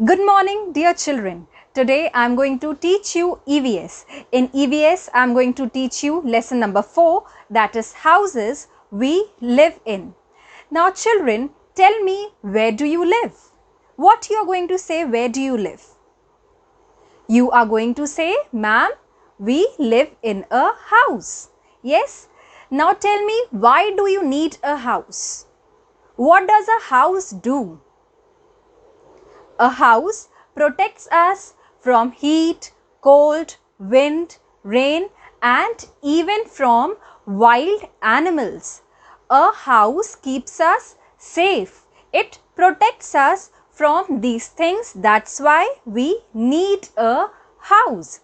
Good morning, dear children. Today I am going to teach you EVS. In EVS, I am going to teach you lesson number 4, that is houses we live in. Now children, tell me, where do you live? What you are going to say, where do you live? You are going to say, ma'am, we live in a house. Yes? Now tell me, why do you need a house? What does a house do? A house protects us from heat, cold, wind, rain, and even from wild animals. A house keeps us safe. It protects us from these things. That's why we need a house.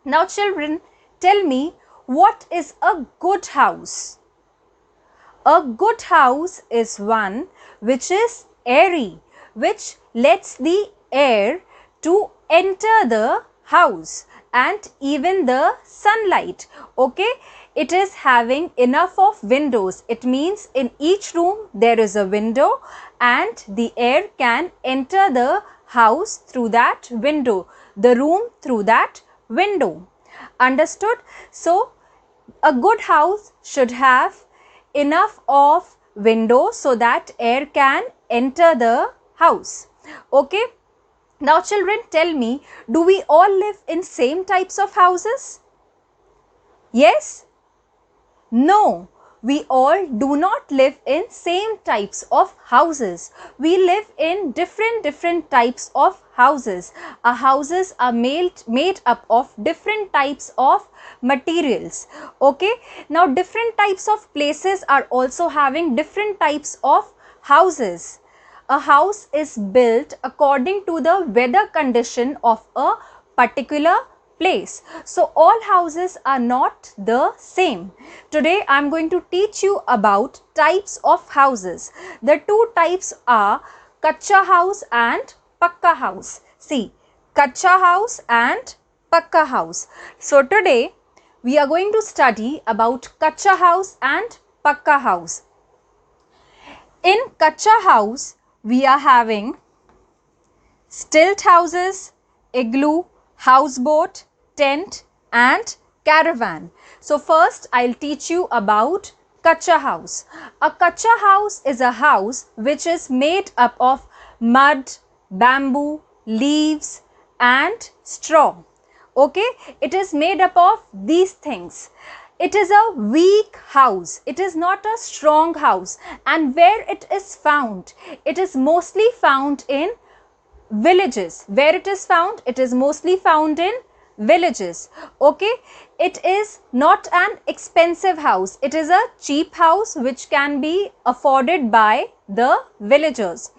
Now children, tell me, what is a good house? A good house is one which is airy, which lets the air to enter the house and even the sunlight. Okay, it is having enough of windows. It means in each room there is a window and the air can enter the house through that window, the room through that window. Understood? So a good house should have enough of windows so that air can enter the house. Okay. Now children, tell me, do we all live in same types of houses? Yes? No, we all do not live in same types of houses. We live in different types of houses. Our houses are made up of different types of materials. Okay, now different types of places are also having different types of houses. A house is built according to the weather condition of a particular place. So all houses are not the same. Today I am going to teach you about types of houses. The two types are kutcha house and pucca house. See, kutcha house and pucca house. So today we are going to study about kutcha house and pucca house. In kutcha house we are having stilt houses, igloo, houseboat, tent and caravan. So first I'll teach you about kutcha house. A kutcha house is a house which is made up of mud, bamboo, leaves and straw. Okay, it is made up of these things. It is a weak house. It is not a strong house. And where it is found? It is mostly found in villages. Where it is found? It is mostly found in villages. Okay, it is not an expensive house. It is a cheap house which can be afforded by the villagers.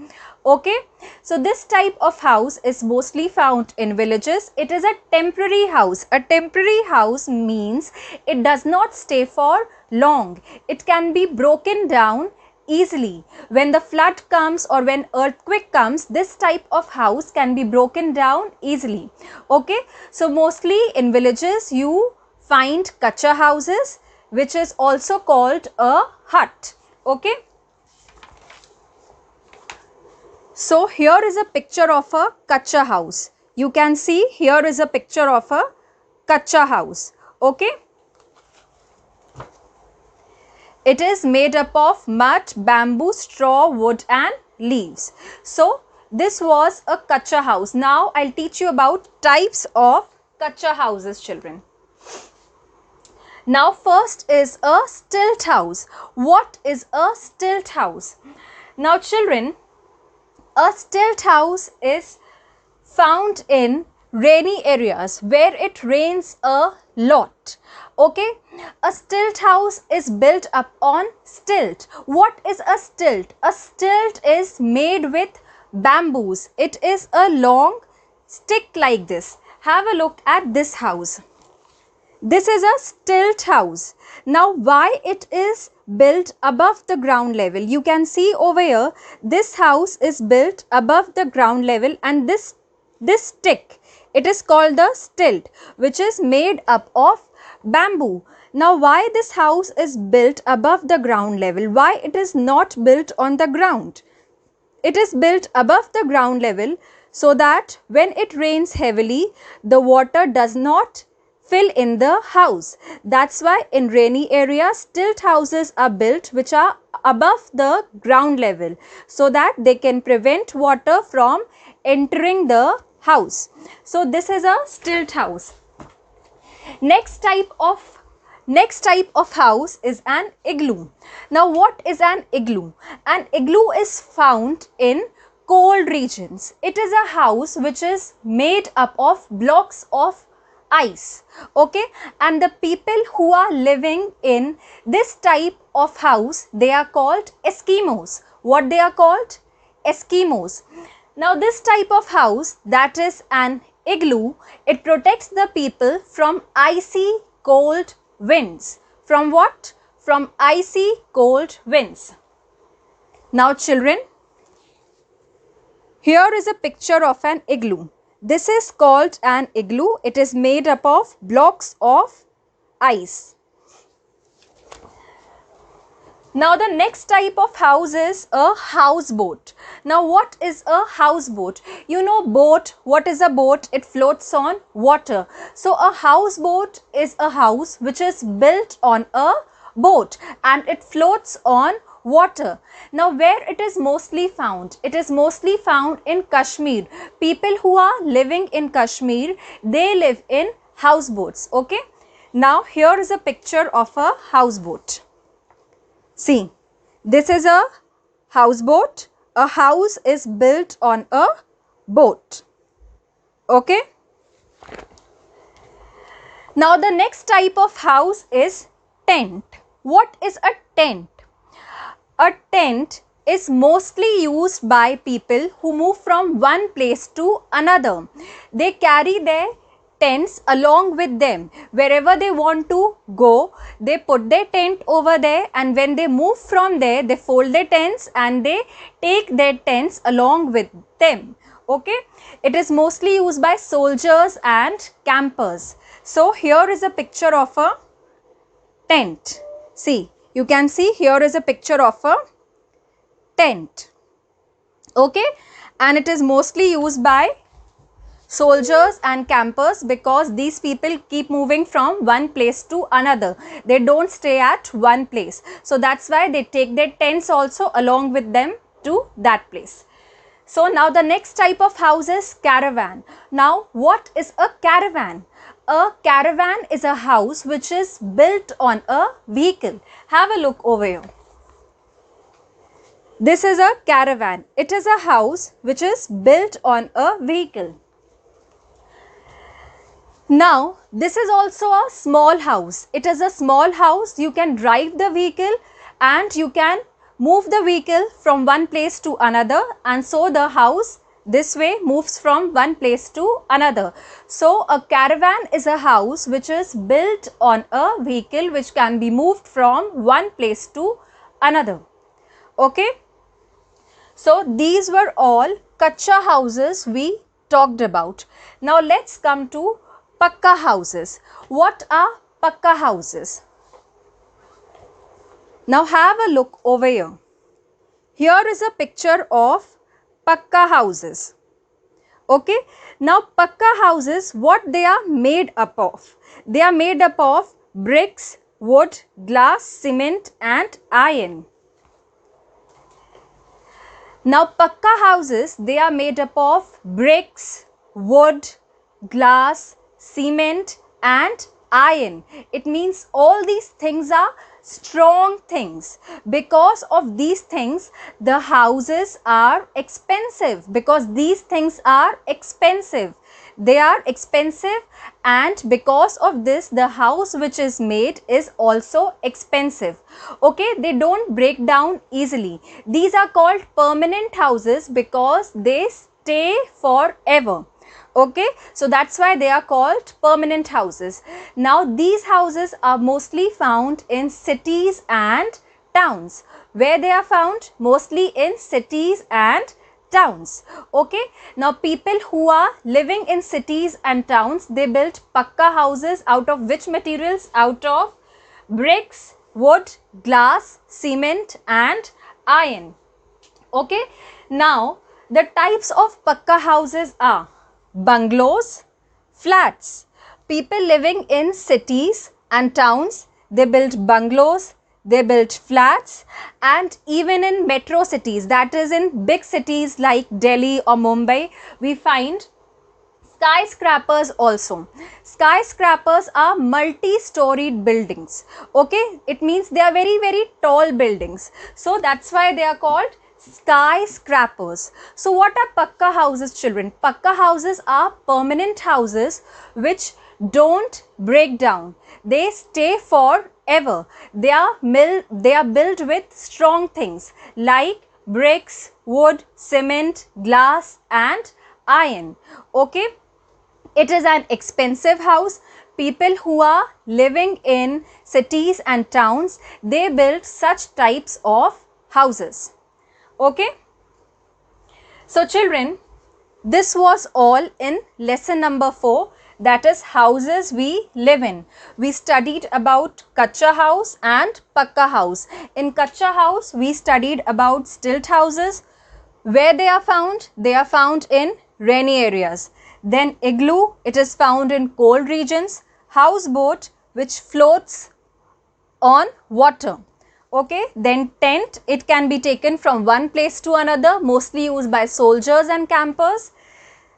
Okay, so this type of house is mostly found in villages. It is a temporary house. A temporary house means it does not stay for long. It can be broken down easily. When the flood comes or when earthquake comes, this type of house can be broken down easily. Okay, so mostly in villages you find kutcha houses, which is also called a hut. Okay, so here is a picture of a kutcha house. You can see here is a picture of a kutcha house. Okay, it is made up of mud, bamboo, straw, wood and leaves. So this was a kutcha house. Now I'll teach you about types of kutcha houses, children. Now first is a stilt house. What is a stilt house? Now children, a stilt house is found in rainy areas where it rains a lot. Okay, a stilt house is built up on stilt. What is a stilt? A stilt is made with bamboos. It is a long stick like this. Have a look at this house. This is a stilt house. Now why it is built above the ground level? You can see over here, this house is built above the ground level and this stick, it is called the stilt, which is made up of bamboo. Now why this house is built above the ground level? Why it is not built on the ground? It is built above the ground level so that when it rains heavily, the water does not fill in the house. That's why in rainy areas, stilt houses are built which are above the ground level, so that they can prevent water from entering the house. So this is a stilt house. Next type of house is an igloo. Now what is an igloo? An igloo is found in cold regions. It is a house which is made up of blocks of ice. Okay, and the people who are living in this type of house, they are called Eskimos. What they are called? Eskimos. Now this type of house, that is an igloo, it protects the people from icy cold winds. From what? From icy cold winds. Now children, here is a picture of an igloo. This is called an igloo. It is made up of blocks of ice. Now the next type of house is a houseboat. Now what is a houseboat? You know boat, what is a boat? It floats on water. So a houseboat is a house which is built on a boat and it floats on water. Now where it is mostly found? It is mostly found in Kashmir. People who are living in Kashmir, they live in houseboats. Okay. Now here is a picture of a houseboat. See, this is a houseboat. A house is built on a boat. Okay. Now the next type of house is tent. What is a tent? A tent is mostly used by people who move from one place to another. They carry their tents along with them. Wherever they want to go, they put their tent over there, and when they move from there, they fold their tents and they take their tents along with them. Okay, it is mostly used by soldiers and campers. So here is a picture of a tent. See, you can see here is a picture of a tent. Okay, and it is mostly used by soldiers and campers because these people keep moving from one place to another. They don't stay at one place. So that's why they take their tents also along with them to that place. So now the next type of house is caravan. Now what is a caravan? A caravan is a house which is built on a vehicle. Have a look over here. This is a caravan. It is a house which is built on a vehicle. Now, this is also a small house. It is a small house. You can drive the vehicle and you can move the vehicle from one place to another, and so the house this way moves from one place to another. So, a caravan is a house which is built on a vehicle which can be moved from one place to another. Okay. So, these were all kutcha houses we talked about. Now, let's come to pucca houses. What are pucca houses? Now have a look over here. Here is a picture of pucca houses. Okay. Now pucca houses, what they are made up of? They are made up of bricks, wood, glass, cement and iron. Now pucca houses, they are made up of bricks, wood, glass, cement and iron. It means all these things are strong things. Because of these things, the houses are expensive. Because these things are expensive. They are expensive, and because of this, the house which is made is also expensive. Okay, they don't break down easily. These are called permanent houses because they stay forever. Okay, so that's why they are called permanent houses. Now these houses are mostly found in cities and towns. Where they are found? Mostly in cities and towns. Okay, now people who are living in cities and towns, they build pucca houses out of which materials? Out of bricks, wood, glass, cement and iron. Okay, now The types of pucca houses are bungalows, flats. People living in cities and towns, they build bungalows, they build flats, and even in metro cities, that is in big cities like Delhi or Mumbai, we find skyscrapers also. Skyscrapers are multi-storied buildings. Okay, it means they are very tall buildings. So that's why they are called skyscrapers. So what are pucca houses, children? Pucca houses are permanent houses which don't break down. They stay forever. They are built with strong things like bricks, wood, cement, glass and iron. Okay, it is an expensive house. People who are living in cities and towns, they build such types of houses. Okay. So children, this was all in lesson number 4, that is houses we live in. We studied about kutcha house and pucca house. In kutcha house, we studied about stilt houses. Where they are found? They are found in rainy areas. Then igloo, it is found in cold regions. Houseboat, which floats on water. Okay, then tent, it can be taken from one place to another, mostly used by soldiers and campers.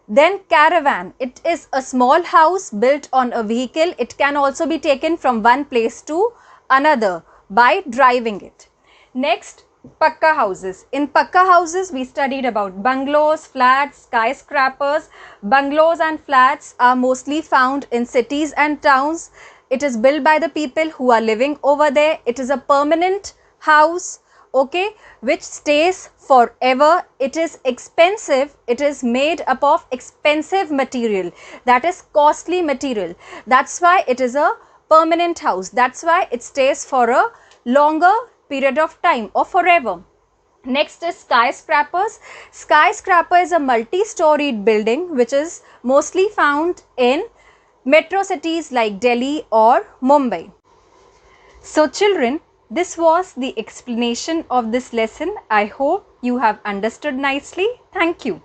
Then caravan, it is a small house built on a vehicle. It can also be taken from one place to another by driving it. Next, pucca houses. In pucca houses, we studied about bungalows, flats, skyscrapers. Bungalows and flats are mostly found in cities and towns. It is built by the people who are living over there. It is a permanent house, okay, which stays forever. It is expensive. It is made up of expensive material, that is costly material. That's why it is a permanent house. That's why it stays for a longer period of time or forever. Next is skyscrapers. Skyscraper is a multi-storied building which is mostly found in metro cities like Delhi or Mumbai. So children, this was the explanation of this lesson. I hope you have understood nicely. Thank you.